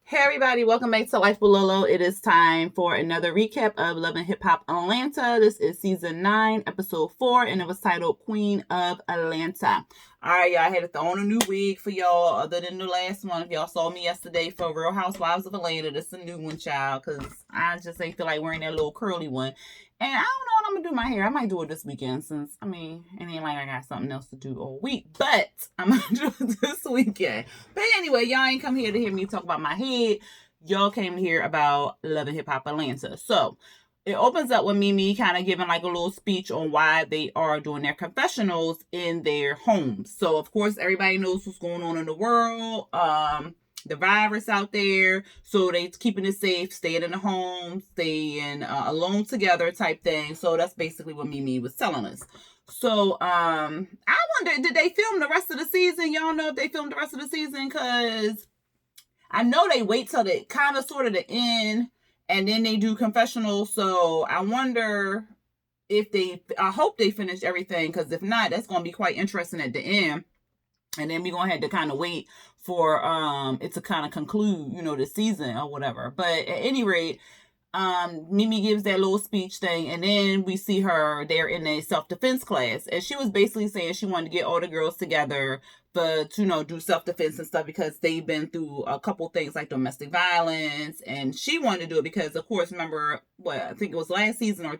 Hey everybody, welcome back to Life with Lolo. It is time for another recap of Love and Hip Hop Atlanta. This is season 9, episode 4, and it was titled Queen of Atlanta. Alright, y'all, I had to throw on a new wig for y'all other than the last one. If y'all saw me yesterday for Real Housewives of Atlanta, this is a new one, child, because I just ain't feel like wearing that little curly one. And I don't know what I'm going to do my hair. I might do it this weekend since, it ain't like I got something else to do all week. But I'm going to do it this weekend. But anyway, y'all ain't come here to hear me talk about my head. Y'all came to hear about Love and Hip Hop Atlanta. So it opens up with Mimi kind of giving like a little speech on why they are doing their confessionals in their homes. So, of course, everybody knows what's going on in the world. The virus out there, so they keeping it safe, staying in the home, staying alone together type thing. So that's basically what Mimi was telling us. So I wonder, did they film the rest of the season? Y'all know if they filmed the rest of the season? Because I know they wait till the kind of sort of the end and then they do confessionals. So I wonder if I hope they finished everything, because if not, that's going to be quite interesting at the end. And then we're going to have to kind of wait for it to kind of conclude, the season or whatever. But at any rate, Mimi gives that little speech thing, and then we see her there in a self-defense class. And she was basically saying she wanted to get all the girls together to do self-defense and stuff, because they've been through a couple things like domestic violence, and she wanted to do it because, of course, remember I think it was last season or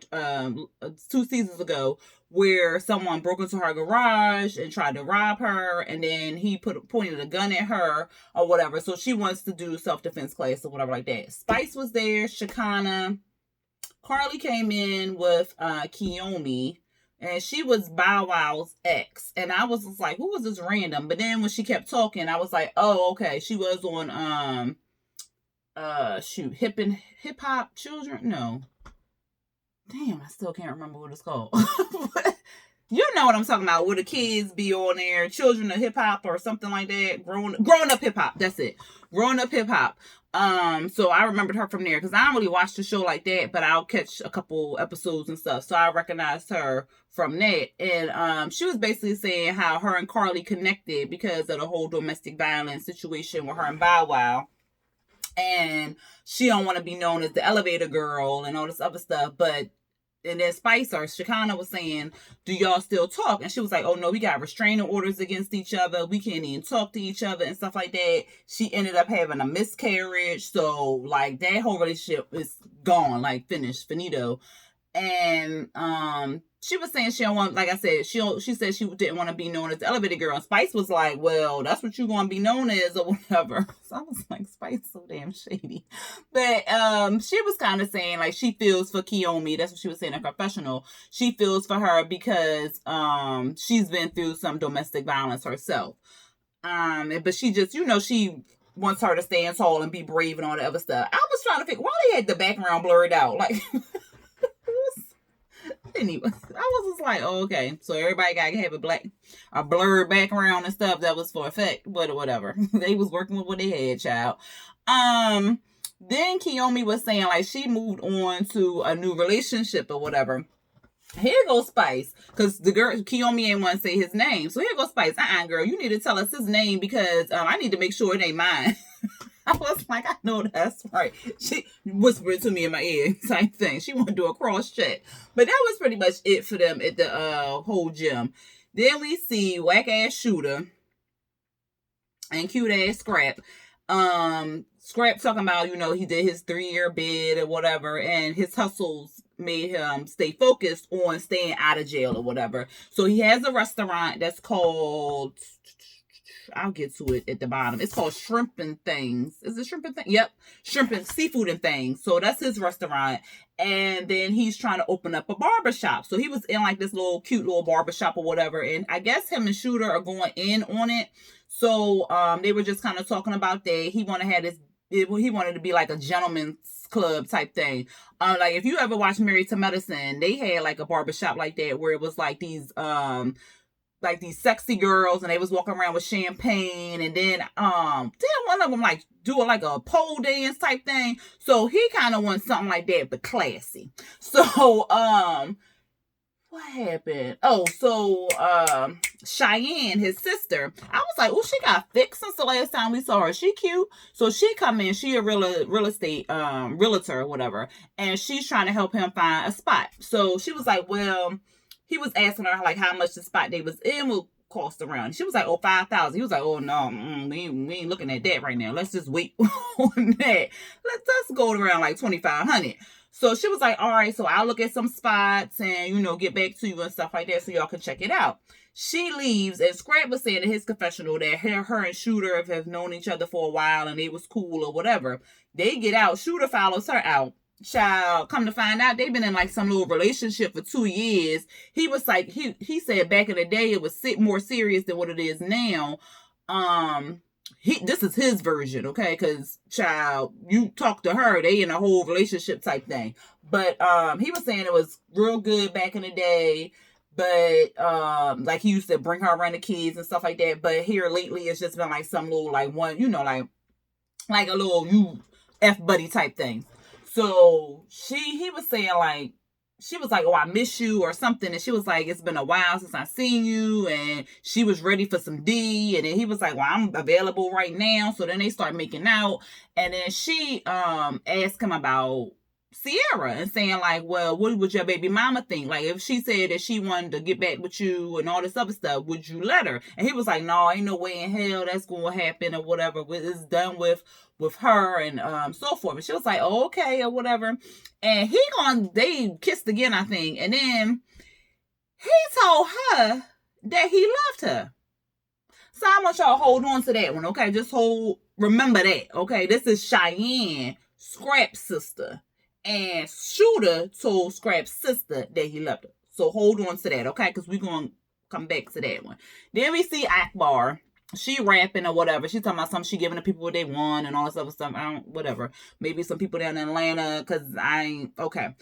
2 seasons ago, where someone broke into her garage and tried to rob her, and then he pointed a gun at her or whatever. So she wants to do self-defense class or whatever like that. Spice was there, Shekinah, Carly came in with Kiyomi, and she was Bow Wow's ex. And I was just like, who was this random? But then when she kept talking, I was like, oh, okay, she was on hip hop children. No. Damn, I still can't remember what it's called. You know what I'm talking about, where the kids be on there, Children of Hip Hop or something like that. Growing Up Hip Hop, that's it. Growing Up Hip Hop. So I remembered her from there, because I don't really watch the show like that, but I'll catch a couple episodes and stuff. So I recognized her from that. And she was basically saying how her and Carly connected because of the whole domestic violence situation with her and Bow Wow. And she don't want to be known as the elevator girl and all this other stuff. And then Spice or Shekinah was saying, do y'all still talk? And she was like, oh no, we got restraining orders against each other. We can't even talk to each other and stuff like that. She ended up having a miscarriage. So like that whole relationship is gone, like finished, finito. And she was saying she don't want, like I said, she said she didn't want to be known as the elevator girl. And Spice was like, well, that's what you're going to be known as or whatever. So I was like, Spice so damn shady. But she was kind of saying like she feels for Kiyomi. That's what she was saying in confessional. She feels for her because she's been through some domestic violence herself. But she just, she wants her to stand tall and be brave and all that other stuff. I was trying to figure why they had the background blurred out. Like anyway, I was just like, oh, okay. So everybody got to have a blurred background and stuff. That was for effect, but whatever. They was working with what they had, child. Then Kiyomi was saying like she moved on to a new relationship or whatever. Here goes Spice, because the girl Kiyomi ain't want to say his name. So here goes Spice. Girl, you need to tell us his name, because I need to make sure it ain't mine. I was like, I know that's right. She whispered to me in my ear, same thing. She wanted to do a cross check. But that was pretty much it for them at the whole gym. Then we see whack ass Shooter and cute ass Scrap. Scrap talking about, he did his 3-year bid or whatever, and his hustles made him stay focused on staying out of jail or whatever. So he has a restaurant that's called, I'll get to it at the bottom. It's called Shrimp and Things. Is it Shrimp and Things? Yep. Shrimp and Seafood and Things. So that's his restaurant. And then he's trying to open up a barbershop. So he was in like this cute little barbershop or whatever. And I guess him and Shooter are going in on it. So they were just kind of talking about that. He wanted to be like a gentleman's club type thing. Like if you ever watched Married to Medicine, they had like a barbershop like that where it was like these sexy girls, and they was walking around with champagne, and then one of them like doing like a pole dance type thing. So he kind of wants something like that, but classy. So what happened? Oh, so Cheyenne, his sister, I was like, oh, she got thick since the last time we saw her. She cute. So she come in, she a real estate realtor or whatever, and she's trying to help him find a spot. So she was like, well, he was asking her like how much the spot they was in will cost around. She was like, oh, 5,000. He was like, oh no, we ain't looking at that right now. Let's just wait on that. Let's go around like 2,500. So she was like, all right, so I'll look at some spots and, you know, get back to you and stuff like that so y'all can check it out. She leaves, and Scrap was saying in his confessional that her and Shooter have known each other for a while and they was cool or whatever. They get out. Shooter follows her out. Child, come to find out, they've been in like some little relationship for 2 years. He was like, he said back in the day it was more serious than what it is now. This is his version, okay? Because child, you talk to her, they in a whole relationship type thing. But he was saying it was real good back in the day. But like he used to bring her around the kids and stuff like that. But here lately, it's just been like some little like one, you know, like a little you F buddy type thing. So he was saying like, she was like, oh, I miss you or something. And she was like, it's been a while since I seen you. And she was ready for some D. And then he was like, well, I'm available right now. So then they start making out. And then she asked him about Sierra and saying like, well, what would your baby mama think? Like if she said that she wanted to get back with you and all this other stuff, would you let her? And he was like, no, ain't no way in hell that's going to happen or whatever. It's done with her and so forth. And she was like, oh, okay or whatever. And they kissed again, I think. And then he told her that he loved her. So I want y'all to hold on to that one, okay? Just remember that, okay? This is Cheyenne, Scrap's sister. And Shooter told Scrap's sister that he loved her. So hold on to that, okay? Because we're going to come back to that one. Then we see Akbar. She rapping or whatever. She talking about something. She giving the people what they want and all this other stuff. Whatever. Maybe some people down in Atlanta because I ain't, okay.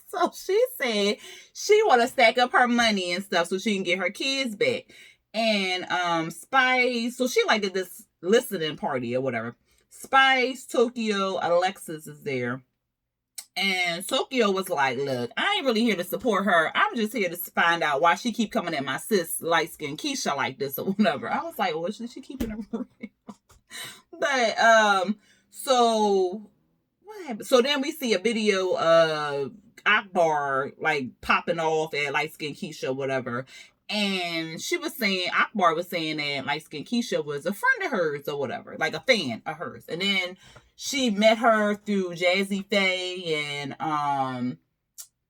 So she said she want to stack up her money and stuff so she can get her kids back. And Spice, so she like at this listening party or whatever. Spice, Tokyo, Alexis is there. And Tokyo was like, look, I ain't really here to support her. I'm just here to find out why she keep coming at my sis, light-skinned Keisha like this or whatever. I was like, well, should she keep it real? But, so, what happened? So then we see a video of Akbar, like, popping off at light-skinned Keisha or whatever. And Akbar was saying that light-skinned Keisha was a friend of hers or whatever, like a fan of hers. And then she met her through Jazzy Faye, and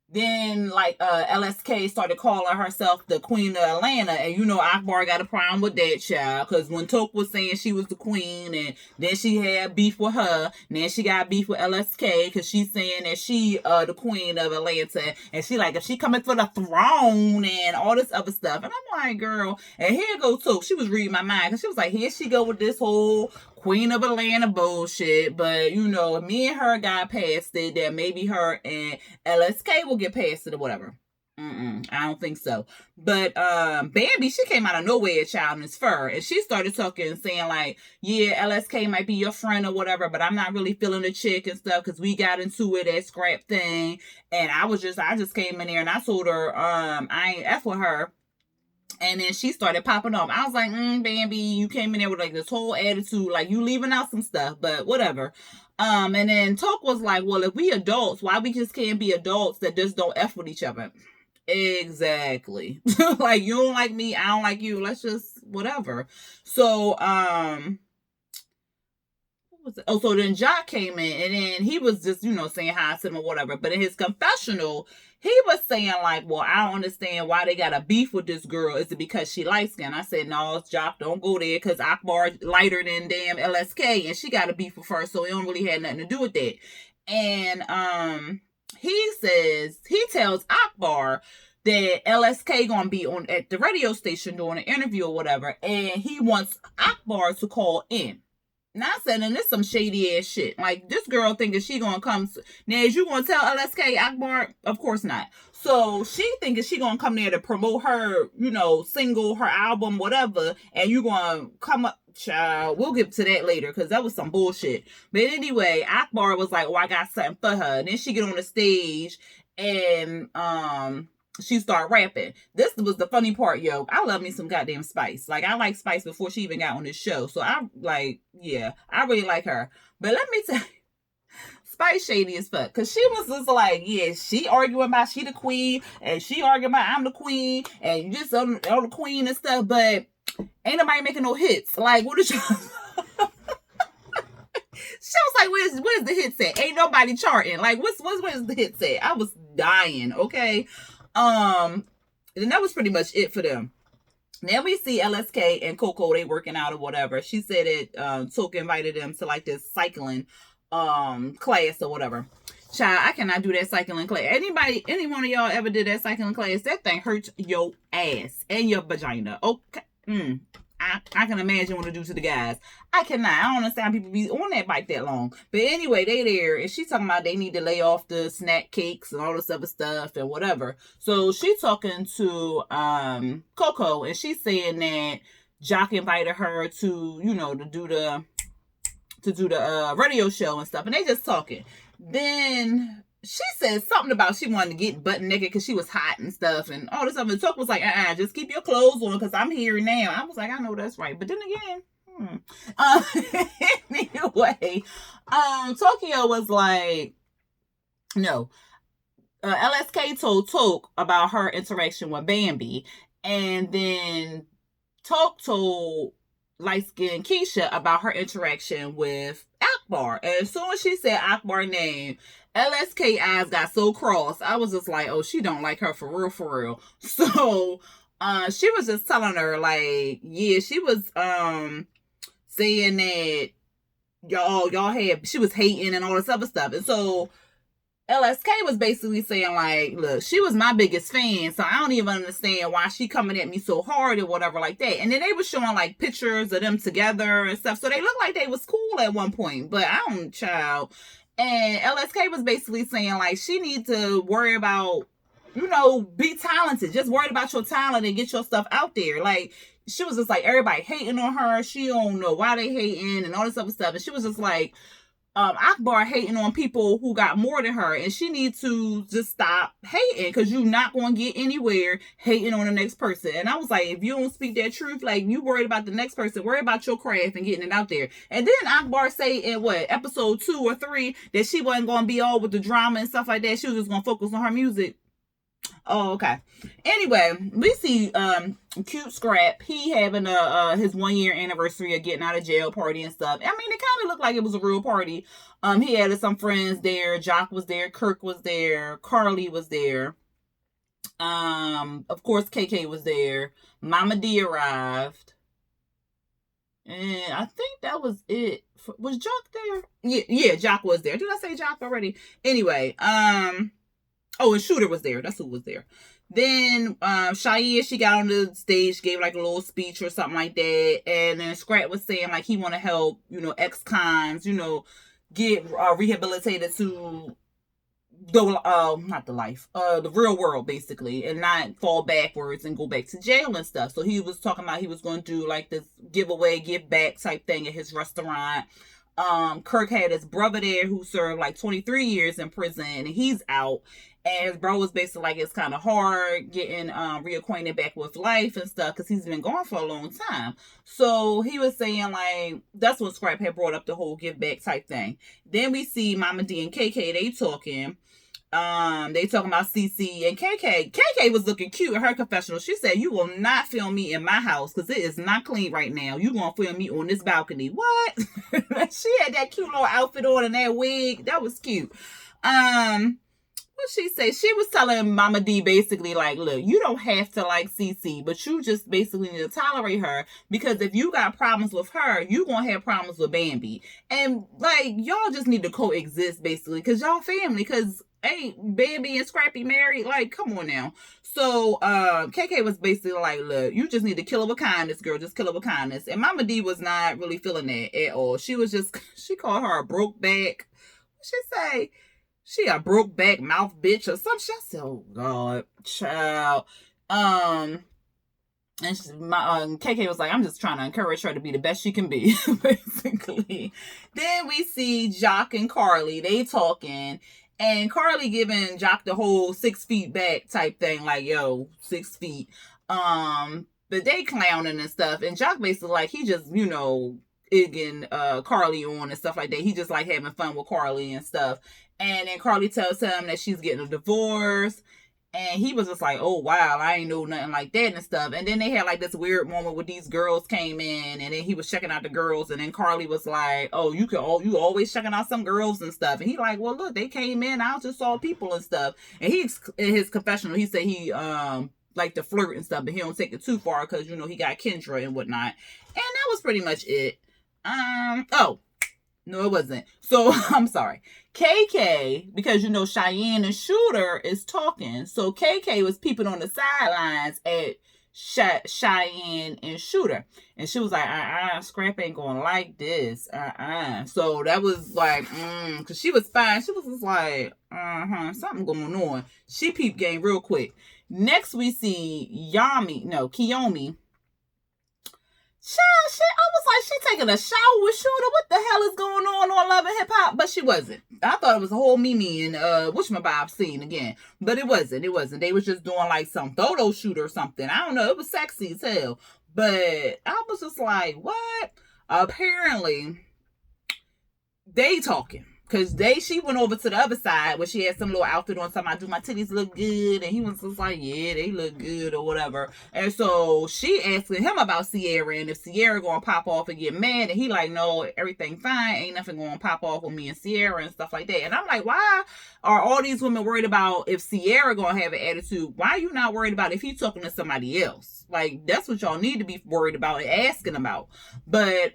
then like LSK started calling herself the Queen of Atlanta, and you know Akbar got a problem with that child, because when Toke was saying she was the queen, and then she had beef with her, and then she got beef with LSK because she's saying that she the Queen of Atlanta, and she like if she coming for the throne and all this other stuff, and I'm like, girl, and here goes Toke. She was reading my mind because she was like, here she go with this whole Queen of Atlanta bullshit, but you know, me and her got past it, that maybe her and LSK will get past it or whatever. I don't think so. But Bambi, she came out of nowhere, child, in his fur, and she started talking and saying like, yeah, LSK might be your friend or whatever, but I'm not really feeling the chick and stuff because we got into it, that scrap thing, and I just came in there and I told her I ain't F with her. And then she started popping off. I was like, Bambi, you came in there with like this whole attitude, like you leaving out some stuff, but whatever. And then Toke was like, well, if we adults, why we just can't be adults that just don't F with each other? Exactly. Like, you don't like me, I don't like you. Let's just, whatever. So, so then Jock came in, and then he was just, you know, saying hi to him or whatever. But in his confessional, he was saying like, well, I don't understand why they got a beef with this girl. Is it because she light skinned? I said, no, Jock, don't go there, because Akbar lighter than damn LSK, and she got a beef with her, so it don't really have nothing to do with that. And he tells Akbar that LSK gonna be at the radio station doing an interview or whatever, and he wants Akbar to call in. Now I said, and this some shady ass shit. Like, this girl thinking she gonna come. Now, is you gonna tell LSK Akbar? Of course not. So she thinking she gonna come there to promote her, you know, single, her album, whatever. And you gonna come up child, we'll get to that later because that was some bullshit. But anyway, Akbar was like, "Oh, I got something for her." And then she get on the stage and she start rapping. This was the funny part, yo. I love me some goddamn Spice. Like, I like Spice before she even got on this show. So I like, yeah, I really like her. But let me tell you, Spice shady as fuck. Cause she was just like, yeah, she arguing about she the queen, and she arguing about I'm the queen, and you just on the queen and stuff, but ain't nobody making no hits. Like, what is y'all? She was like, where's the hits at? Ain't nobody charting. Like, where's the hits at? I was dying, okay? And that was pretty much it for them. Then we see LSK and Coco, they working out or whatever. She said that Toke invited them to like this cycling class or whatever. Child, I cannot do that cycling class. Any one of y'all ever did that cycling class? That thing hurts your ass and your vagina. Okay. I can imagine what to do to the guys. I cannot. I don't understand how people be on that bike that long. But anyway, they there, and she's talking about they need to lay off the snack cakes and all this other stuff and whatever. So she's talking to Coco, and she's saying that Jock invited her to, you know, to do the radio show and stuff, and they just talking. Then she said something about she wanted to get butt naked because she was hot and stuff and all this stuff. And Tuck was like, just keep your clothes on because I'm here now. I was like, I know that's right. But then again, anyway, Tokyo was like, no. LSK told Toke about her interaction with Bambi. And then Toke told light-skinned Keisha about her interaction with Akbar. And as soon as she said Akbar's name, LSK eyes got so crossed. I was just like, oh, she don't like her for real. So she was just telling her, like, yeah, she was saying that y'all had, she was hating and all this other stuff. And so LSK was basically saying, like, look, she was my biggest fan, so I don't even understand why she coming at me so hard or whatever like that. And then they were showing, like, pictures of them together and stuff, so they looked like they was cool at one point, but I don't, child. And LSK was basically saying, like, she need to worry about, you know, be talented. Just worry about your talent and get your stuff out there. Like, she was just like, everybody hating on her. She don't know why they hating and all this other stuff. And she was just like, Akbar hating on people who got more than her, and she needs to just stop hating because you're not going to get anywhere hating on the next person. And I was like, if you don't speak that truth, like, you worried about the next person, worry about your craft and getting it out there. And then Akbar say in episode 2 or 3 that she wasn't going to be all with the drama and stuff like that. She was just going to focus on her music. Oh, okay. Anyway, we see cute Scrap. He having his 1 year anniversary of getting out of jail party and stuff. I mean, it kind of looked like it was a real party. He had some friends there. Jock was there. Kirk was there. Carly was there. Of course, KK was there. Mama D arrived. And I think that was it. Was Jock there? Yeah, Jock was there. Did I say Jock already? Anyway, oh, and Shooter was there. That's who was there. Then Shia, she got on the stage, gave like a little speech or something like that. And then Scrap was saying like he want to help, you know, ex-cons, you know, get rehabilitated to the real world basically, and not fall backwards and go back to jail and stuff. So he was talking about he was going to do like this giveaway, give back type thing at his restaurant. Kirk had his brother there who served like 23 years in prison, and he's out. And his bro was basically like, it's kind of hard getting reacquainted back with life and stuff because he's been gone for a long time. So he was saying like, that's when Scrap had brought up the whole give back type thing. Then we see Mama D and KK, they talking. They talking about CC and KK. KK was looking cute in her confessional. She said, you will not film me in my house because it is not clean right now. You gonna film me on this balcony. What? She had that cute little outfit on and that wig. That was cute. What she say? She was telling Mama D basically like, look, you don't have to like CC, but you just basically need to tolerate her because if you got problems with her, you gonna have problems with Bambi. And like, y'all just need to coexist basically because y'all family, because hey, Bambi and Scrappy married, like, come on now. So KK was basically like, look, you just need to kill her with kindness, girl. Just kill her with kindness. And Mama D was not really feeling that at all. She was just, she called her a broke back. What she say? She a broke back mouth bitch or something. I said, oh God, child. And KK was like, I'm just trying to encourage her to be the best she can be, basically. Then we see Jock and Carly. They talking. And Carly giving Jock the whole 6 feet back type thing. Like, yo, 6 feet. But they clowning and stuff. And Jock basically like, he just, egging Carly on and stuff like that. He just like having fun with Carly and stuff. And then Carly tells him that she's getting a divorce. And he was just like, oh, wow, I ain't know nothing like that and stuff. And then they had like this weird moment where these girls came in and then he was checking out the girls. And then Carly was like, oh, you always checking out some girls and stuff. And he like, well, look, they came in. I just saw people and stuff. And he, in his confessional, he said he like to flirt and stuff, but he don't take it too far because, he got Kendra and whatnot. And that was pretty much it. Oh, no, it wasn't. So, I'm sorry. KK, because, Cheyenne and Shooter is talking. So, KK was peeping on the sidelines at Cheyenne and Shooter. And she was like, Scrap ain't gonna like this. So, that was like, because she was fine. She was just like, something going on. She peeped game real quick. Next, we see Kiyomi. I was like, she taking a shower with Shooter. What the hell is going on Love and Hip Hop? But she wasn't. I thought it was a whole Mimi and Wishmabob scene again. But it wasn't. They was just doing like some photo shoot or something. I don't know. It was sexy as hell. But I was just like, what? Apparently, they talking. Because she went over to the other side where she had some little outfit on, talking about, do my titties look good? And he was just like, yeah, they look good or whatever. And so she asking him about Sierra and if Sierra going to pop off and get mad. And he like, no, everything fine. Ain't nothing going to pop off with me and Sierra and stuff like that. And I'm like, why are all these women worried about if Sierra going to have an attitude? Why are you not worried about if he's talking to somebody else? Like, that's what y'all need to be worried about and asking about. But,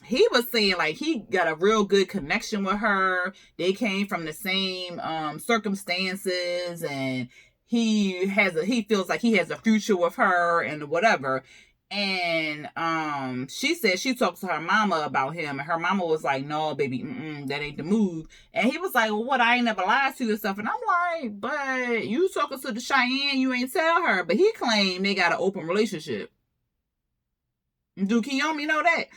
he was saying like he got a real good connection with her. They came from the same circumstances, and he feels like he has a future with her and whatever. And she said she talked to her mama about him, and her mama was like, no, baby, that ain't the move. And he was like, well, what, I ain't never lied to you and stuff. And I'm like, but you talking to the Cheyenne, you ain't tell her. But he claimed they got an open relationship. Do Kiyomi know that?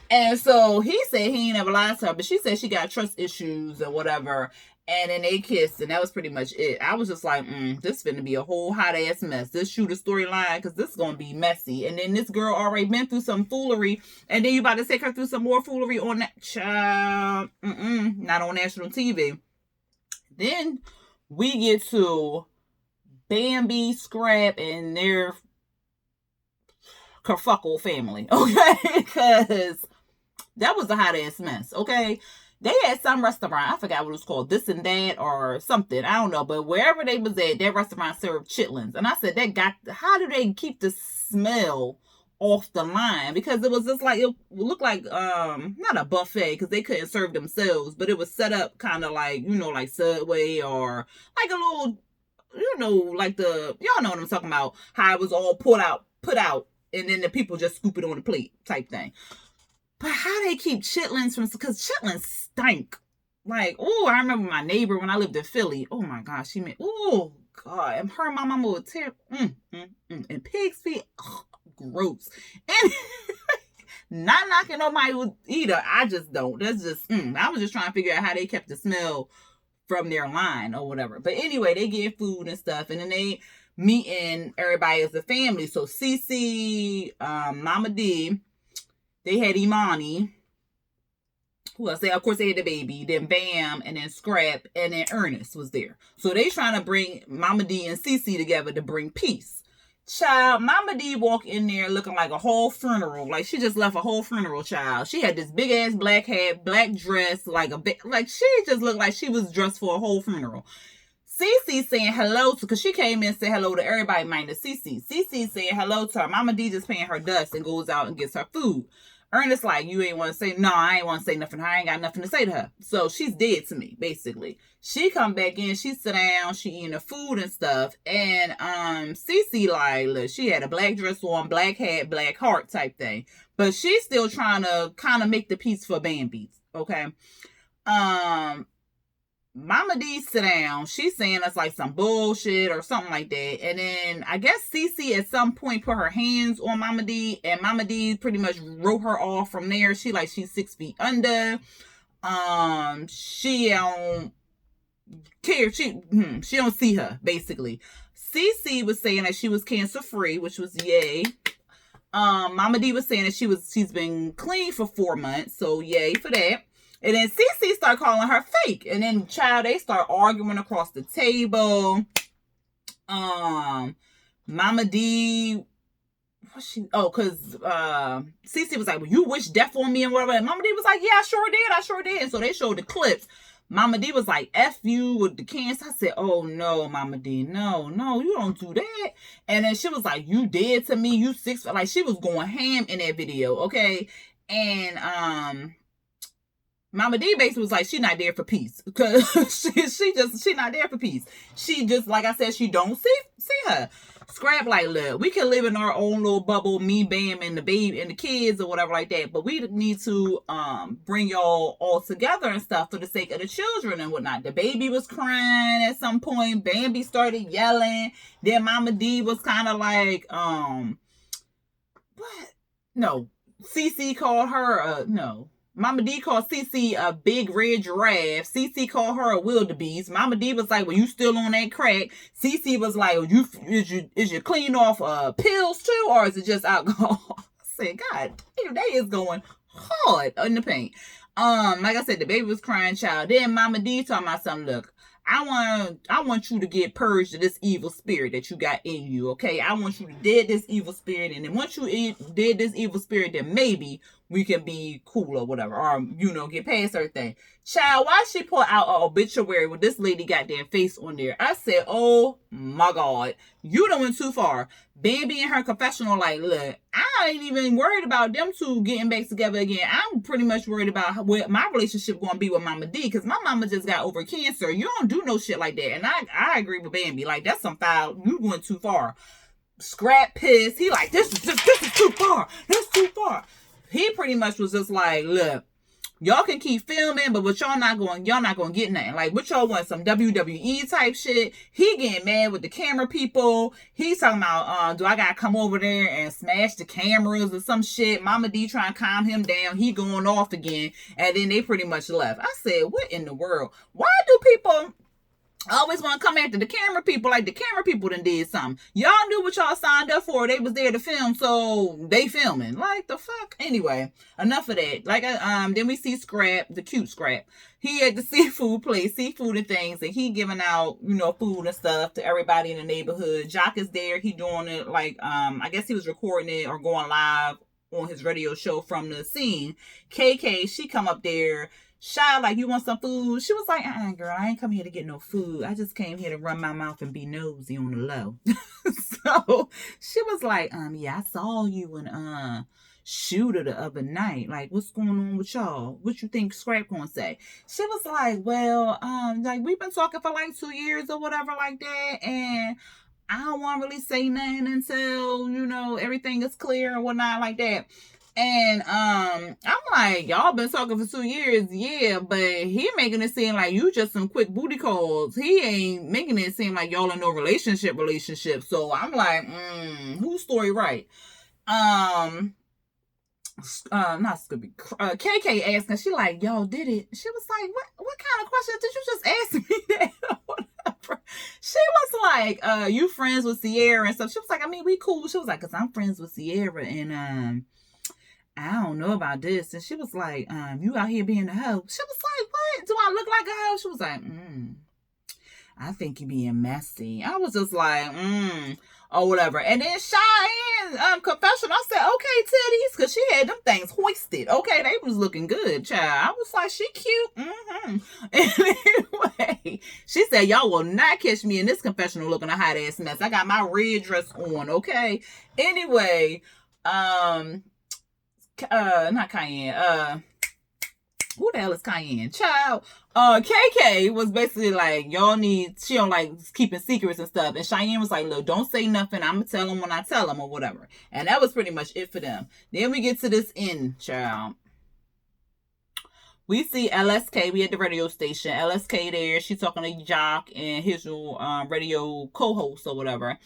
And so he said he ain't ever lied to her, but she said she got trust issues or whatever. And then they kissed, and that was pretty much it. I was just like, this finna be a whole hot ass mess. This Shooter storyline, because this is gonna be messy. And then this girl already been through some foolery, and then you about to take her through some more foolery on that child. Not on national TV. Then we get to Bambi, Scrap, and their kerfuckle family, okay? Because that was a hot ass mess, okay? They had some restaurant, I forgot what it was called, This and That or something, I don't know, but wherever they was at, that restaurant served chitlins. And I said, how do they keep the smell off the line? Because it was just like, it looked like not a buffet, because they couldn't serve themselves, but it was set up kind of like, like Subway, or like a little, like y'all know what I'm talking about, how it was all put out, and then the people just scoop it on the plate type thing. But how they keep chitlins from, because chitlins stink. Like, oh, I remember my neighbor when I lived in Philly. Oh my gosh, she made, oh God, and her and my mama would tear, and pig's feet, gross. And not knocking nobody either. I just don't. That's just, I was just trying to figure out how they kept the smell from their line or whatever. But anyway, they get food and stuff, and then they meeting everybody as a family. So Cece, Mama D, they had Imani. Who else? Of course, they had the baby. Then Bam, and then Scrap, and then Ernest was there. So they trying to bring Mama D and Cece together to bring peace. Child, Mama D walked in there looking like a whole funeral. Like she just left a whole funeral, child. She had this big ass black hat, black dress, like she just looked like she was dressed for a whole funeral. Cece saying hello to, because she came in and said hello to everybody minus Cece. Cece saying hello to her. Mama D just paying her dust and goes out and gets her food. Ernest like, you ain't want to say, no, I ain't want to say nothing to her. I ain't got nothing to say to her. So she's dead to me, basically. She come back in, she sit down, she eating her food and stuff. And Cece like, look, she had a black dress on, black hat, black heart type thing. But she's still trying to kind of make the peace for Bambi, okay? Mama D sit down. She's saying that's like some bullshit or something like that. And then I guess Cece at some point put her hands on Mama D, and Mama D pretty much wrote her off from there. She's 6 feet under. She don't care. She don't see her, basically. Cece was saying that she was cancer free, which was yay. Mama D was saying that she's been clean for 4 months, so yay for that. And then Cece started calling her fake. And then, child, they start arguing across the table. Mama D, because Cece was like, well, you wish death on me and whatever. And Mama D was like, yeah, I sure did. And so they showed the clips. Mama D was like, F you with the cancer. I said, oh, no, Mama D, no, you don't do that. And then she was like, you dead to me, you 6. Like, she was going ham in that video, okay? And, Mama D basically was like, she not there for peace. Because she not there for peace. She just, like I said, she don't see her. Scrap like, look, we can live in our own little bubble, me, Bam, and the baby and the kids or whatever like that. But we need to bring y'all all together and stuff for the sake of the children and whatnot. The baby was crying at some point. Bambi started yelling. Then Mama D was kind of like, what? No. Cece called her, no. Mama D called Cece a big red giraffe. Cece called her a wildebeest. Mama D was like, well, you still on that crack. Cece was like, well, is you clean off pills too, or is it just alcohol? I said, God damn, they is going hard in the paint. Like I said, the baby was crying, child. Then Mama D talking about something, look, I want you to get purged of this evil spirit that you got in you, okay? I want you to dead this evil spirit, and then once you dead this evil spirit, then maybe we can be cool or whatever, or, get past everything. Child, why she put out an obituary with this lady got their face on there? I said, oh my God, you done went too far. Bambi in her confessional, like, look, I ain't even worried about them two getting back together again. I'm pretty much worried about what my relationship going to be with Mama D, because my mama just got over cancer. You don't do no shit like that. And I agree with Bambi. Like, that's some foul. You went too far. Scrap pissed. He like, this is too far. That's too far. He pretty much was just like, look, y'all can keep filming, but y'all not going to get nothing. Like, what y'all want, some WWE type shit? He getting mad with the camera people. He's talking about, do I got to come over there and smash the cameras or some shit? Mama D trying to calm him down. He going off again. And then they pretty much left. I said, what in the world? Why do people always want to come after the camera people? Like, the camera people done did something. Y'all knew what y'all signed up for. They was there to film, so they filming. Like, the fuck? Anyway, enough of that. Like, then we see Scrap, the cute Scrap. He at the seafood place, seafood and things, and he giving out, food and stuff to everybody in the neighborhood. Jock is there. He doing it, like, I guess he was recording it or going live on his radio show from the scene. KK, she come up there. Shy, like, you want some food? She was like, girl, I ain't come here to get no food. I just came here to run my mouth and be nosy on the low. So she was like, yeah, I saw you and Shooter the other night. Like, what's going on with y'all? What you think Scrap gonna say? She was like, well, like, we've been talking for like 2 years or whatever like that, and I don't want to really say nothing until, everything is clear and whatnot like that. And I'm like, y'all been talking for 2 years, yeah, but he making it seem like you just some quick booty calls. He ain't making it seem like y'all in no relationship. So I'm like, whose story right? Not Scooby. KK asking, she like, y'all did it. She was like, what kind of question did you just ask me that? Whatever. She was like, you friends with Sierra and stuff. She was like, I mean, we cool. She was like, cause I'm friends with Sierra and I don't know about this. And she was like, you out here being a hoe. She was like, what? Do I look like a hoe? She was like, I think you being messy. I was just like, or whatever. And then Cheyenne, confession, I said, okay, titties, because she had them things hoisted. Okay, they was looking good, child. I was like, she cute. Anyway, she said, y'all will not catch me in this confessional looking a hot ass mess. I got my red dress on, okay? Anyway, not Cayenne, who the hell is Cayenne? Child, KK was basically like, she don't like keeping secrets and stuff. And Cheyenne was like, look, don't say nothing. I'm going to tell them when I tell them or whatever. And that was pretty much it for them. Then we get to this end, child. we see LSK. We at the radio station. LSK there. She's talking to Jock and his radio co-host or whatever.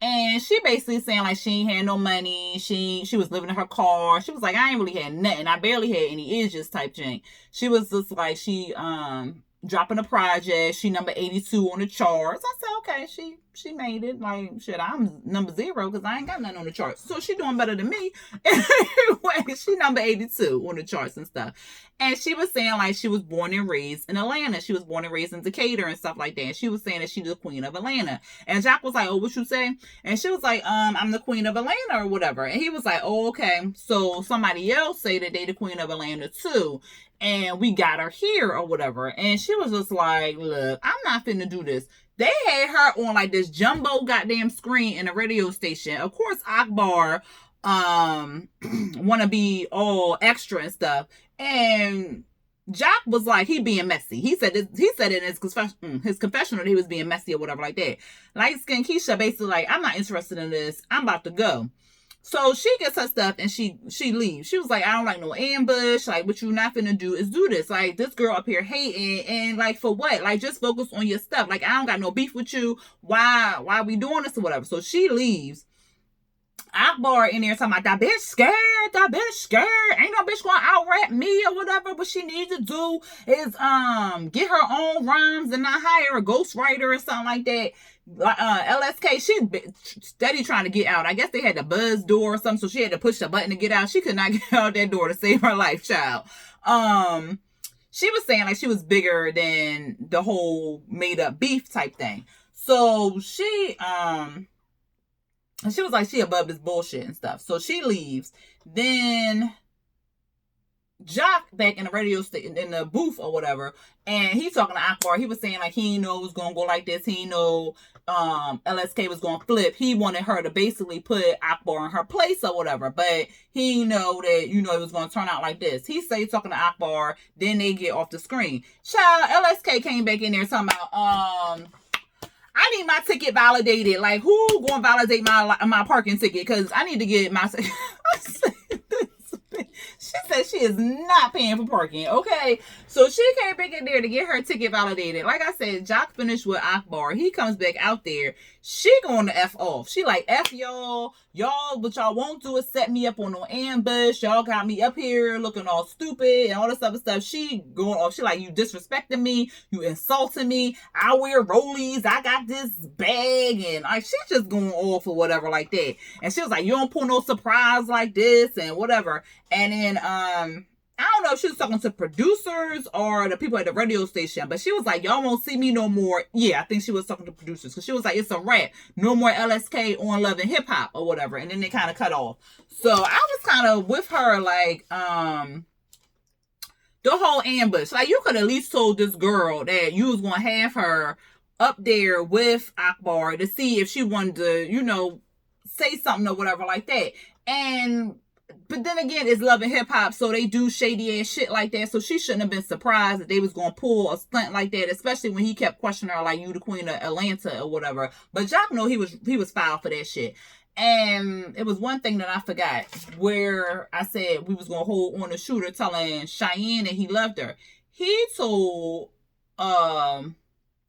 And she basically saying like she ain't had no money. She was living in her car. She was like, I ain't really had nothing. I barely had any edges type thing. She was just like, she dropping a project. She number 82 on the charts. I said, okay, she made it. Like, shit, I'm number 0 because I ain't got nothing on the charts. So she doing better than me. Anyway, she number 82 on the charts and stuff. And she was saying like she was born and raised in Atlanta. She was born and raised in Decatur and stuff like that. And she was saying that she's the queen of Atlanta. And Jack was like, oh, what you say? And she was like, I'm the queen of Atlanta or whatever. And he was like, oh, okay. So somebody else say that they the queen of Atlanta too. And we got her here or whatever. And she was just like, look, I'm not finna do this. They had her on like this jumbo goddamn screen in a radio station. Of course, Akbar want to be all extra and stuff. And Jock was like, he being messy. He said it in his confessional that he was being messy or whatever like that. Light skin Keisha basically like, I'm not interested in this. I'm about to go. So she gets her stuff and she leaves. She was like, I don't like no ambush. Like, what you not finna do is do this. Like, this girl up here hating, and like, for what? Like, just focus on your stuff. Like, I don't got no beef with you. Why we doing this or whatever? So she leaves. Akbar in there talking about, that bitch scared. Ain't no bitch gonna out-rap me or whatever. What she needs to do is get her own rhymes and not hire a ghostwriter or something like that. LSK, she's steady trying to get out. I guess they had the buzz door or something, so she had to push the button to get out. She could not get out that door to save her life, child. She was saying like she was bigger than the whole made up beef type thing. So she was like, she above this bullshit and stuff. So she leaves. Then Jock back in the radio station, in the booth or whatever, and he's talking to Akbar. He was saying like he didn't know it was gonna go like this. He didn't know LSK was gonna flip. He wanted her to basically put Akbar in her place or whatever, but he didn't know that, it was gonna turn out like this. He say talking to Akbar, then they get off the screen. Child, LSK came back in there talking about I need my ticket validated. Like, who gonna validate my parking ticket? Because I need to get my. She said she is not paying for parking. Okay, so she came back in there to get her ticket validated. Like I said, Jock finished with Akbar. He comes back out there. She going to F off. She like, F y'all. What y'all won't do is set me up on no ambush. Y'all got me up here looking all stupid and all this other stuff. She going off. She like, you disrespecting me. You insulting me. I wear rollies. I got this bag. And like, she just going off or whatever like that. And she was like, you don't pull no surprise like this and whatever. And then, I don't know if she was talking to producers or the people at the radio station, but she was like, y'all won't see me no more. Yeah, I think she was talking to producers, because she was like, it's a wrap. No more LSK on Love and Hip Hop or whatever. And then they kind of cut off. So I was kind of with her, like, the whole ambush. Like, you could at least told this girl that you was going to have her up there with Akbar to see if she wanted to, say something or whatever like that. But then again, it's Love and Hip Hop, so they do shady ass shit like that. So she shouldn't have been surprised that they was gonna pull a stunt like that, especially when he kept questioning her like, you the queen of Atlanta or whatever. But Jock know he was foul for that shit. And it was one thing that I forgot, where I said we was gonna hold on the shooter telling Cheyenne that he loved her. He told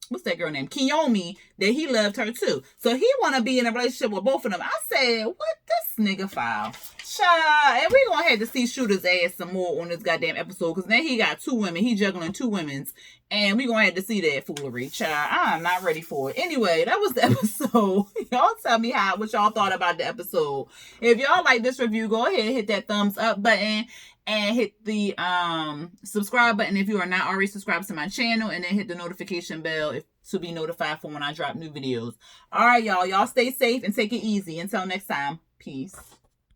what's that girl name? Kiyomi, that he loved her too. So he want to be in a relationship with both of them. I said, what this nigga foul? Child, and we gonna have to see Shooter's ass some more on this goddamn episode, because now he got 2 women. He juggling 2 women's, and we gonna have to see that foolery. Child, I'm not ready for it. Anyway, that was the episode. Y'all tell me what y'all thought about the episode. If y'all like this review, go ahead and hit that thumbs up button. And hit the subscribe button if you are not already subscribed to my channel. And then hit the notification bell to be notified for when I drop new videos. All right, y'all. Y'all stay safe and take it easy. Until next time. Peace.